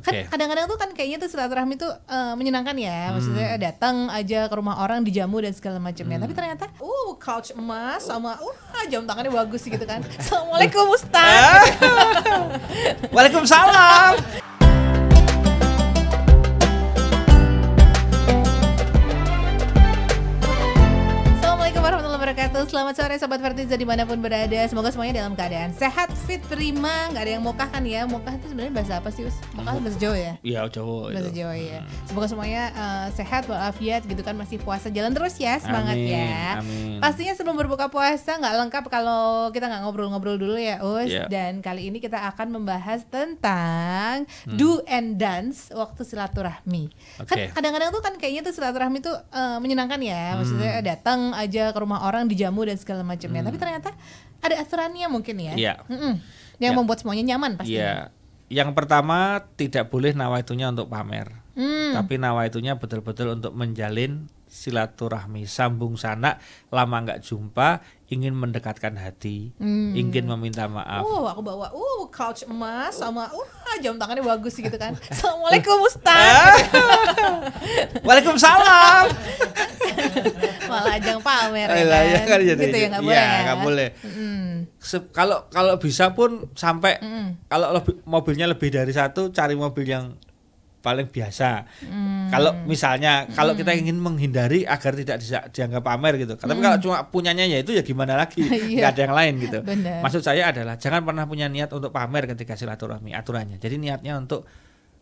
Kan kadang-kadang tuh kan kayaknya tuh silaturahmi tuh menyenangkan ya, maksudnya datang aja ke rumah orang dijamu dan segala macamnya. Tapi ternyata couch emas sama jam tangannya bagus gitu kan. Assalamualaikum Ustaz. Waalaikumsalam. Selamat sore Sobat Vertiza dimanapun berada. Semoga semuanya dalam keadaan sehat, fit, prima. Gak ada yang mokah kan ya. Mokah itu sebenarnya bahasa apa sih Us? Mokah bahasa Jawa ya? Iya Jawa. Bahasa Jawa ya. Semoga semuanya sehat walafiat gitu kan. Masih puasa jalan terus ya. Semangat amin, ya. Amin. Pastinya sebelum berbuka puasa gak lengkap kalau kita gak ngobrol-ngobrol dulu ya Us. Dan kali ini kita akan membahas tentang do and dance waktu silaturahmi. Kan kadang-kadang tuh kan kayaknya tuh silaturahmi tuh menyenangkan ya. Maksudnya datang aja ke rumah orang dijamu dan segala macamnya. Tapi ternyata ada aturannya mungkin ya. Iya. Yang membuat semuanya nyaman pasti. Iya. Yang pertama tidak boleh nawaitunya untuk pamer. Tapi nawaitunya betul-betul untuk menjalin silaturahmi, sambung sanak, lama nggak jumpa, ingin mendekatkan hati, ingin meminta maaf. Aku bawa couch emas sama jam tangannya bagus gitu kan. Assalamualaikum Ustaz. Waalaikumsalam. Malah ajang pamer ya kan. Gitu ya nggak boleh. Iya nggak boleh. Kalau bisa pun sampai kalau mobilnya lebih dari satu, cari mobil yang paling biasa. Kalau misalnya kalau kita ingin menghindari agar tidak dianggap pamer gitu. Tapi kalau cuma punyanya ya itu ya gimana lagi? Nggak ada yang lain gitu. Bener. Maksud saya adalah jangan pernah punya niat untuk pamer ketika silaturahmi, aturannya. Jadi niatnya untuk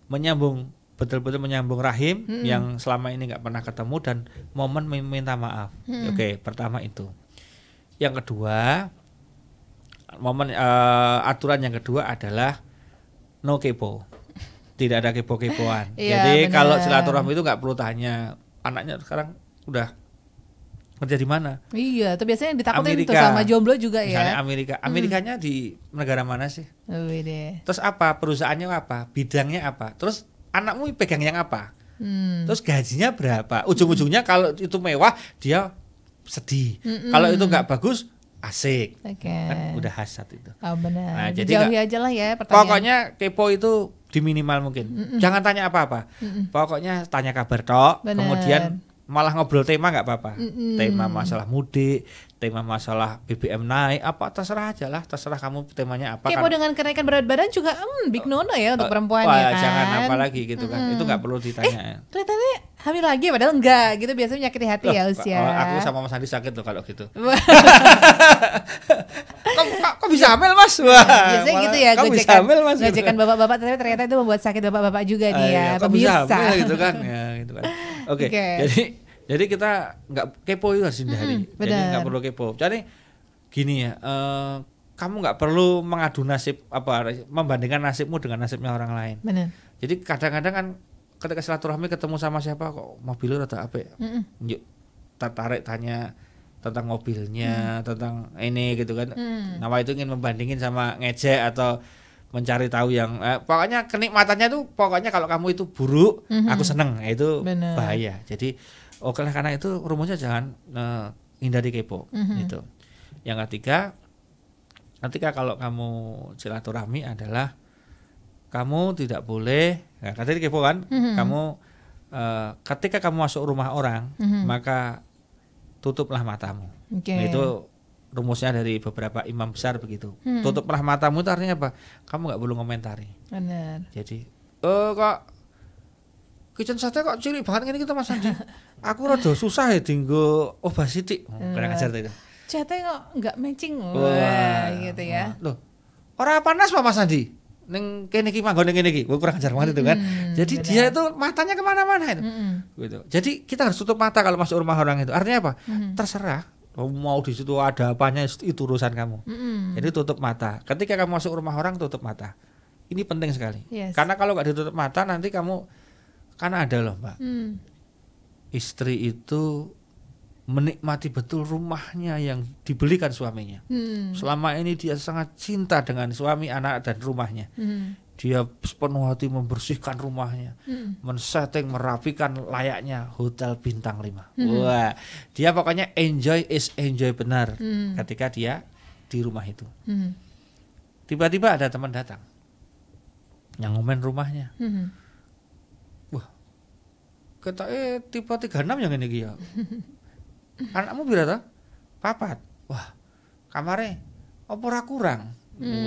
menyambung, betul-betul menyambung rahim yang selama ini nggak pernah ketemu dan momen meminta maaf. Oke, pertama itu. Yang kedua, aturan yang kedua adalah no kepo. Tidak ada kepo-kepoan. Jadi kalau silaturahmi itu nggak perlu tanya anaknya sekarang udah kerja di mana. Iya, itu biasanya ditakutin tuh sama jomblo juga misalnya ya. Amerikanya di negara mana sih? Terus apa perusahaannya apa? Bidangnya apa? Terus anakmu pegang yang apa? Terus gajinya berapa? Ujung-ujungnya kalau itu mewah dia sedih. Kalau itu nggak bagus asik. Kan udah hasad itu. Oh benar. Nah, jadi jauhi aja lah ya pertanyaan. Pokoknya kepo itu diminimal mungkin. Jangan tanya apa-apa. Pokoknya tanya kabar tok. Kemudian malah ngobrol tema nggak apa-apa. Tema masalah mudik, tema masalah BBM naik, apa terserah aja lah. Terserah kamu temanya apa. Kepo dengan kenaikan berat badan juga big no-no ya untuk perempuan ya kan. Jangan apa lagi gitu kan. Itu nggak perlu ditanya. Ternyata ini hamil lagi padahal enggak gitu, biasanya menyakiti hati ya usia. Aku sama Mas Andi sakit tuh kalau gitu. Kok bisa hamil Mas? Wah, biasanya gitu ya, gojekan bapak-bapak, tapi ternyata itu membuat sakit bapak-bapak juga nih ya. Kok bisa hamil gitu kan ya gitu kan. Oke. Jadi kita nggak kepo itu harus hindari. Jadi nggak perlu kepo. Jadi gini ya, kamu nggak perlu mengadu nasib membandingkan nasibmu dengan nasibnya orang lain. Benar. Jadi kadang-kadang kan ketika silaturahmi ketemu sama siapa kok mobilnya rada apik. Yuk tertarik tanya tentang mobilnya, tentang ini gitu kan. Nama itu ingin membandingin sama ngejek atau mencari tahu yang pokoknya kenikmatannya tuh pokoknya kalau kamu itu buruk, aku seneng, itu bahaya. Jadi karena itu rumusnya jangan hindari kepo gitu. Yang ketiga, ketika kalau kamu silaturahmi adalah kamu tidak boleh, tadi kepo kan, kamu ketika kamu masuk rumah orang, maka tutuplah matamu. Itu rumusnya dari beberapa imam besar begitu. Tutuplah matamu itu artinya apa? Kamu nggak perlu komentari. Benar. Jadi, kok kitchen sate kok cilik banget ini kita Mas Andi. Aku rada susah ya tinggo obesity. Kurang ajar itu. Sate kok nggak matching. Wah, gitu ya. Loh, orang panas Pak Mas Andi? Neng kene iki manggon kene iki, kurang ajar banget itu kan. Jadi dia itu matanya kemana-mana itu. Gitu. Jadi kita harus tutup mata kalau masuk rumah orang itu. Artinya apa? Terserah. Mau di situ ada apanya itu urusan kamu. Jadi tutup mata. Ketika kamu masuk rumah orang tutup mata. Ini penting sekali. Karena kalau nggak ditutup mata nanti kamu karena ada loh Mbak. Istri itu menikmati betul rumahnya yang dibelikan suaminya. Selama ini dia sangat cinta dengan suami, anak dan rumahnya. Dia sepenuh hati membersihkan rumahnya, men-setting, merapikan layaknya hotel bintang 5. Wah, dia pokoknya enjoy benar ketika dia di rumah itu. Tiba-tiba ada teman datang. yang ngomen rumahnya. Wah, ketake tipe 36 yang ini ya. Anakmu pira ta? 4. Wah, kamare apa ora kurang?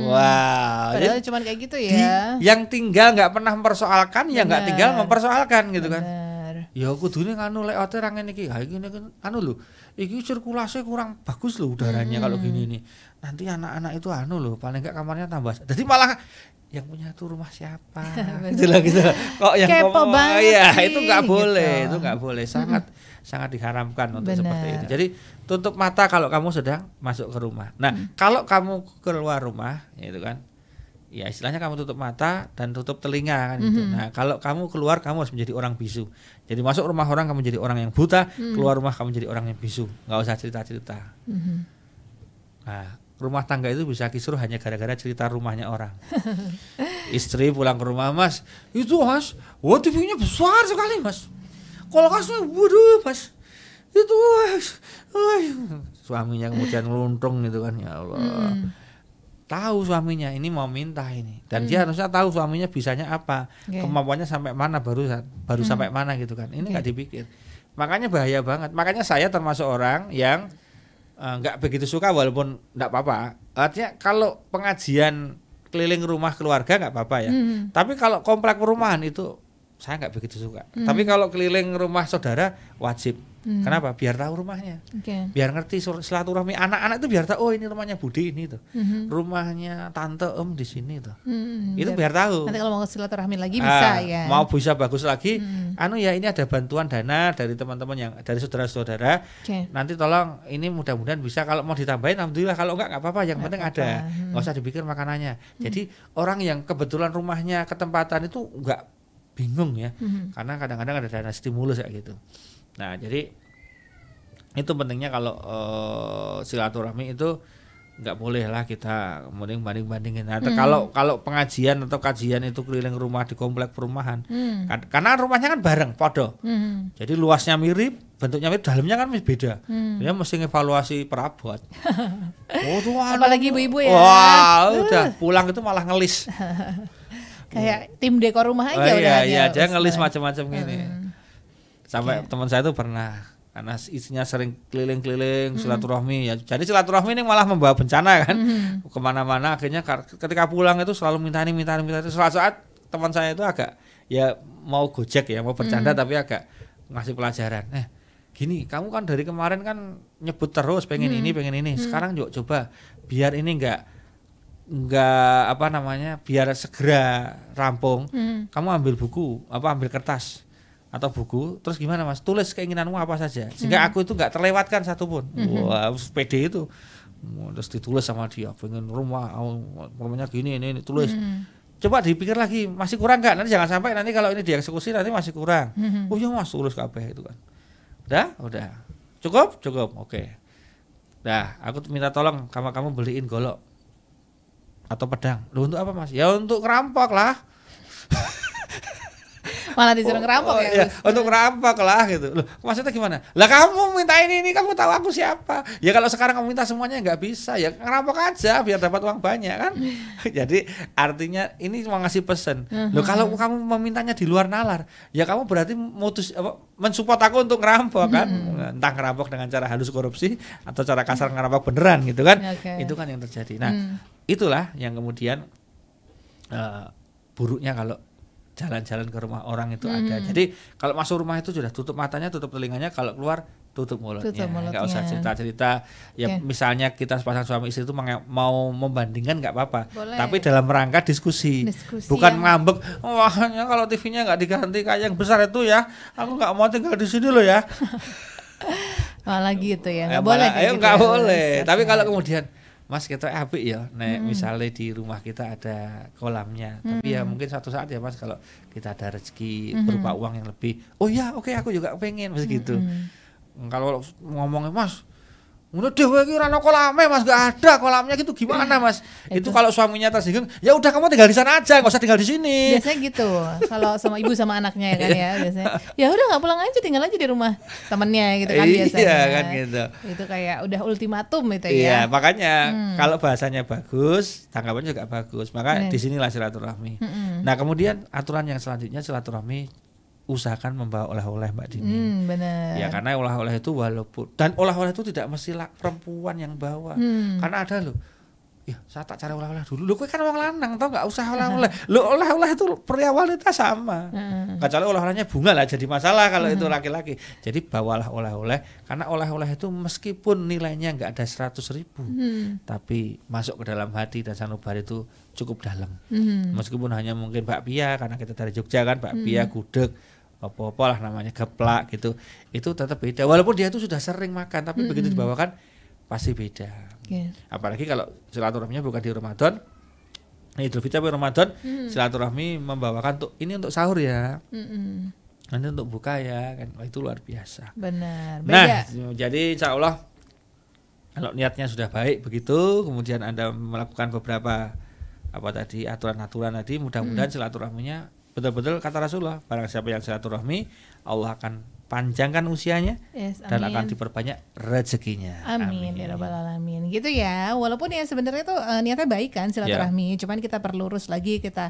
Wah, padahal cuma kayak gitu ya. Yang tinggal nggak pernah mempersoalkan, yang nggak tinggal mempersoalkan gitu kan. Ya kudune nganu layout-e ra ngene iki. Ha iki anu lho. Iki sirkulasi kurang bagus loh udaranya kalau gini nih. Nanti anak-anak itu anu loh, paling enggak kamarnya tambah. Jadi malah yang punya tuh rumah siapa? gitu lah. Kok yang kepo banget ya sih, itu nggak boleh, gitu. itu nggak boleh. Sangat diharamkan untuk seperti itu. Jadi tutup mata kalau kamu sedang masuk ke rumah. Nah, kalau kamu keluar rumah, itu kan, ya istilahnya kamu tutup mata dan tutup telinga kan gitu. Nah, kalau kamu keluar kamu harus menjadi orang bisu. Jadi masuk rumah orang kamu jadi orang yang buta, keluar rumah kamu jadi orang yang bisu. Nggak usah cerita-cerita. Nah, rumah tangga itu bisa kisruh hanya gara-gara cerita rumahnya orang. Istri pulang ke rumah, Mas, itu Mas, wah TV-nya besar sekali Mas. Kulkasnya waduh Mas, itu Mas. Suaminya kemudian ngeluntung gitu kan, ya Allah. Tahu suaminya ini mau minta ini, dan dia harusnya tahu suaminya bisanya apa, kemampuannya sampai mana, baru sampai mana gitu kan. Ini nggak dipikir, makanya bahaya banget. Makanya saya termasuk orang yang nggak begitu suka, walaupun nggak apa-apa. Artinya kalau pengajian keliling rumah keluarga nggak apa-apa ya, tapi kalau komplek perumahan itu saya nggak begitu suka. Tapi kalau keliling rumah saudara wajib. Kenapa? Biar tahu rumahnya, biar ngerti silaturahmi anak-anak itu, biar tahu oh ini rumahnya Budi ini tuh, rumahnya tante Om di sini tuh, itu biar tahu. Nanti kalau mau silaturahmi lagi bisa ya. Mau bisa bagus lagi, anu ya ini ada bantuan dana dari teman-teman yang dari saudara-saudara. Nanti tolong ini mudah-mudahan bisa, kalau mau ditambahin alhamdulillah, kalau enggak apa-apa, yang penting ada, nggak usah dipikir makanannya. Jadi orang yang kebetulan rumahnya ketempatan itu enggak bingung ya, karena kadang-kadang ada dana stimulus kayak gitu. Nah, jadi itu pentingnya kalau silaturahmi itu nggak boleh lah kita kemudian banding-bandingin. Nah, kalau pengajian atau kajian itu keliling rumah di komplek perumahan, karena rumahnya kan bareng, podo. Jadi luasnya mirip, bentuknya mirip, dalamnya kan beda. Dia mesti ngevaluasi perabot. Apalagi ibu-ibu ya. Wah, udah pulang itu malah ngelis. Kayak tim dekor rumah aja udah. Iya, dia ngelis macam-macam gini. Sampai teman saya itu pernah, karena istrinya sering keliling-keliling silaturahmi ya, jadi silaturahmi ini malah membawa bencana kan, kemana-mana. Akhirnya ketika pulang itu selalu minta ini. Saat teman saya itu agak ya mau gojek ya, mau bercanda tapi agak ngasih pelajaran. Gini, kamu kan dari kemarin kan nyebut terus pengen ini. Sekarang yuk coba biar ini enggak apa namanya, biar segera rampung. Kamu ambil buku, ambil kertas atau buku, terus gimana Mas, tulis keinginanmu apa saja sehingga aku itu nggak terlewatkan satupun. Wah, pede itu, terus ditulis sama dia, pengen rumahnya gini ini tulis. Coba dipikir lagi, masih kurang nggak? Nanti jangan sampai nanti kalau ini dieksekusi nanti masih kurang. Oh ya Mas, tulis kabeh itu kan. Udah cukup, oke. Nah, aku minta tolong kamu beliin golok atau pedang. Loh, untuk apa Mas? Ya untuk ngerampok lah. Malah disuruh ngerampok ya. Untuk ngerampok lah gitu. Loh, maksudnya gimana? Lah kamu minta ini kamu tahu aku siapa? Ya kalau sekarang kamu minta semuanya nggak bisa, ya ngerampok aja biar dapat uang banyak kan. Jadi artinya ini mau ngasih pesan. Loh, kalau kamu memintanya di luar nalar, ya kamu berarti mensupport aku untuk ngerampok kan. Entah ngerampok dengan cara halus korupsi atau cara kasar ngerampok beneran gitu kan. Itu kan yang terjadi. Nah, itulah yang kemudian buruknya kalau jalan-jalan ke rumah orang itu ada. Jadi kalau masuk rumah itu sudah tutup matanya, tutup telinganya, kalau keluar tutup mulutnya. Nggak usah cerita-cerita. Ya misalnya kita sepasang suami istri itu mau membandingkan nggak apa-apa. Tapi dalam rangka diskusi bukan ngambek. Wah, kalau TV-nya nggak diganti kayak yang besar itu ya, aku nggak mau tinggal di sini loh ya. Malah gitu ya. Nggak boleh. Nggak boleh. Tapi kalau kemudian Mas kita apik ya, misalnya di rumah kita ada kolamnya, tapi ya mungkin suatu saat ya Mas kalau kita ada rezeki berupa uang yang lebih, oh ya oke, aku juga pengen Mas gitu. Kalau ngomongnya Mas, udah dewe iki ora ono kolame Mas, enggak ada kolamnya gitu, gimana Mas? Itu kalau suaminya tersinggung, ya udah kamu tinggal di sana aja, enggak usah tinggal di sini. Biasanya gitu. Kalau sama ibu sama anaknya ya kan ya, biasanya. Ya udah enggak pulang aja, tinggal aja di rumah temennya gitu kan biasanya. Iya kan gitu. Itu kayak udah ultimatum itu ya. Iya, makanya kalau bahasanya bagus, tanggapannya juga bagus. Maka disinilah silaturahmi. Nah kemudian aturan yang selanjutnya silaturahmi usahakan membawa oleh-oleh Mbak Dini. Benar. Ya karena oleh-oleh itu walaupun dan oleh-oleh itu tidak mesti perempuan yang bawa. Karena ada loh. Ya saya tak cari oleh-oleh dulu. Lu kan orang lanang tau nggak usah oleh-oleh. Lu oleh-oleh itu pria wanita sama. Kecuali oleh-olehnya bunga lah jadi masalah kalau itu laki-laki. Jadi bawalah oleh-oleh karena oleh-oleh itu meskipun nilainya nggak ada 100.000, tapi masuk ke dalam hati dan sanubari itu cukup dalam. Meskipun hanya mungkin bakpia karena kita dari Jogja kan bakpia, gudeg, apa-apa lah namanya geplak gitu. Itu tetap beda. Walaupun dia itu sudah sering makan tapi begitu dibawakan pasti beda. Apalagi kalau silaturahminya bukan di Ramadan, Idul Fitri tapi Ramadan, silaturahmi membawakan ini untuk sahur ya, nanti untuk buka ya, kan itu luar biasa. Benar. Nah, jadi insya Allah kalau niatnya sudah baik begitu, kemudian Anda melakukan beberapa aturan-aturan tadi, mudah-mudahan silaturahminya betul-betul kata Rasulullah, barang siapa yang silaturahmi, Allah akan panjangkan usianya dan akan diperbanyak rezekinya. Amin ya rabbal alamin. Gitu ya. Walaupun ya sebenarnya tuh niatnya baik kan silaturahmi, cuman kita perlu lurus lagi, kita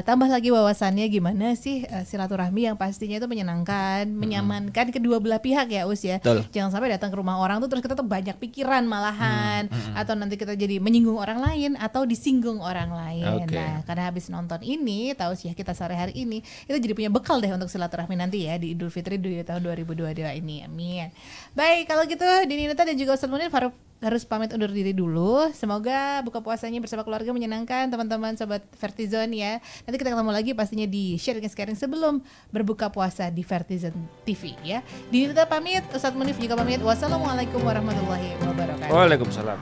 tambah lagi wawasannya gimana sih silaturahmi yang pastinya itu menyenangkan, menyamankan kedua belah pihak ya Us ya. Betul. Jangan sampai datang ke rumah orang tuh terus kita tuh banyak pikiran malahan, atau nanti kita jadi menyinggung orang lain atau disinggung orang lain. Nah, karena habis nonton ini, tahu sih ya kita sore hari ini itu jadi punya bekal deh untuk silaturahmi nanti ya di Idul Fitri di tahun 2022 ini. Amin. Baik, kalau gitu Dini Nita dan juga Ustadz Munir harus pamit undur diri dulu. Semoga buka puasanya bersama keluarga menyenangkan teman-teman sobat Vertizon ya. Nanti kita ketemu lagi pastinya di sharing sebelum berbuka puasa di Vertizon TV ya. Dini Nita pamit, Ustadz Munir juga pamit. Wassalamualaikum warahmatullahi wabarakatuh. Waalaikumsalam.